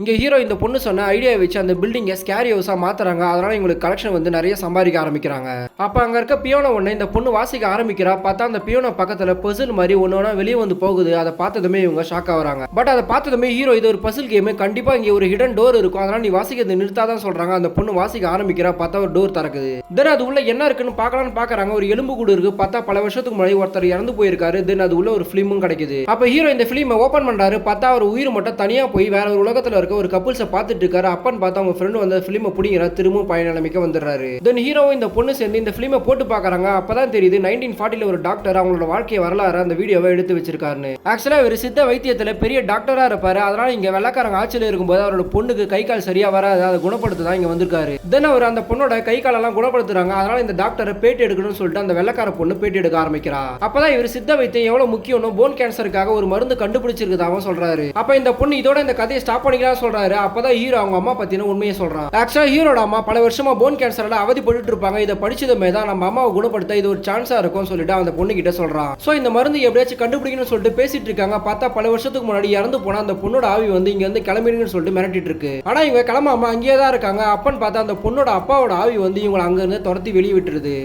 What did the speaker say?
இங்க ஹீரோ இந்த பொண்ணு சொன்ன ஐடியா வச்சு அந்த பில்டிங்கை ஸ்கேரி ஹவுஸா மாத்துறாங்க. அதனால இவங்களுக்கு கலெக்ஷன் வந்து நிறைய சம்பாதிக்க ஆரம்பிக்கிறாங்க. அப்ப அங்க இருக்க பியோனோ ஒண்ணு இந்த பொண்ணு வாசிக்க ஆரம்பிக்கிறா. பார்த்தா அந்த பியோனோ பக்கத்துல பசில் மாதிரி ஒன்னொன்னா வெளியே வந்து போகுது. அதை பார்த்ததுமே இவங்க ஷாக் ஆகுறாங்க. பட் அதை பார்த்ததுமே ஹீரோ இது ஒரு பசில் கேம், கண்டிப்பா இங்க ஒரு ஹிடன் டோர் இருக்கும், அதனால நீ வாசிக்கிறது நிறுத்தாதான் சொல்றாங்க. அந்த பொண்ணு வாசிக்க ஆரம்பிக்கிறா. பார்த்தா ஒரு டோர் திறக்குது. தென் அது உள்ள என்ன இருக்குன்னு பார்க்கலாம்னு பாக்குறாங்க. ஒரு எலும்பு கூடு இருக்கு. பார்த்தா பல வருஷத்துக்கு முன்னாடி ஒருத்தர் இறந்து போயிருக்காரு. தென் அது உள்ள ஒரு பிலிமும் கிடைக்குது. அப்ப ஹீரோ இந்த பிலிமை ஓபன் பண்றாரு. பார்த்தா அவர் உயிர் மட்டும் தனியா போய் வேற ஒரு உலகத்துல இருக்க ஒரு கப்புள்ஸை பார்த்துட்டு இருக்காரு. அப்பன்னு பார்த்தா அவங்க ஃப்ரெண்டு வந்து பிலிமை பிடிங்கிற திரும்பவும் பழைய நிலைமைக்கு வந்துடுறாரு. தென் ஹீரோவும் இந்த பொண்ணு சேர்ந்து இந்த பிலிமை போட்டு பாக்குறாங்க. அப்பதான் தெரியுது 1940 ஒரு டாக்டர் அவங்களோட வாழ்க்கையை வரலாறு அந்த வீடியோவை எடுத்து வச்சிருக்காருன்னு. ஆக்சுவலா இவர் சித்த வைத்தியத்துல பெரிய டாக்டரா இருப்பாரு. அதனால இங்க வெள்ளக்காரங்க ஆட்சியில் இருக்கும்போது அவரோட பொண்ணுக்கு கை கால் சரியா வராது, அதை குணப்படுத்த தான் இங்க வந்திருக்காரு. தென் அவர் அந்த பொண்ணோட கை காலெல்லாம் குணப்படுத்துறாங்க. அதனால இந்த டாக்டரை பேட்டி எடுக்கணும்னு சொல்லிட்டு அந்த வெள்ளக்கார பொண்ணு பேட்டி எடுக்க ஆரம்பிக்கிறா. அப்பதான் இவர் சித்த வைத்தியம் எவ்வளவு முக்கியம்னு போன் கேன்சருக்காக ஒரு மருந்து கண்டுபிடிச்சிருக்கதாகவும் சொல்றாரு. அப்ப இந்த பொண்ணு இதோட இந்த கதையை ஸ்டாப் பண்ணிக்கலாம் சொல்றாரு. அப்பதான் ஹீரோ அவங்க அம்மா பத்தின உண்மையை சொல்றான். ஆக்சுவலா ஹீரோட அம்மா பல வருஷமா போன் கேன்சரால அவதிப்பட்டு இருப்பாங்க. இதை படிச்சதுமே தான் நம்ம அம்மாவை குணப்படுத்த இது ஒரு சான்ஸா இருக்கும் சொல்லிட்டு அந்த பொண்ணு கிட்ட சொல்றான். சோ இந்த மருந்து எப்படியாச்சும் கண்டுபிடிக்கணும்னு சொல்லிட்டு பேசிட்டு இருக்காங்க. பார்த்தா பல வருஷத்துக்கு முன்னாடி இறந்து போனா அந்த பொண்ணோட ஆவி வந்து இங்க வந்து கிளம்பிடுங்கன்னு சொல்லிட்டு மிரட்டிட்டு இருக்கு. ஆனா இவங்க கிளம்பாம அங்கேயே தான் இருக்காங்க. அப்பன்னு பார்த்தா அந்த பொண்ணோட அப்பாவோட ஆவி வந்து இவங்களை அங்க இருந்து துரத்தி வெளியே விட்டுருது.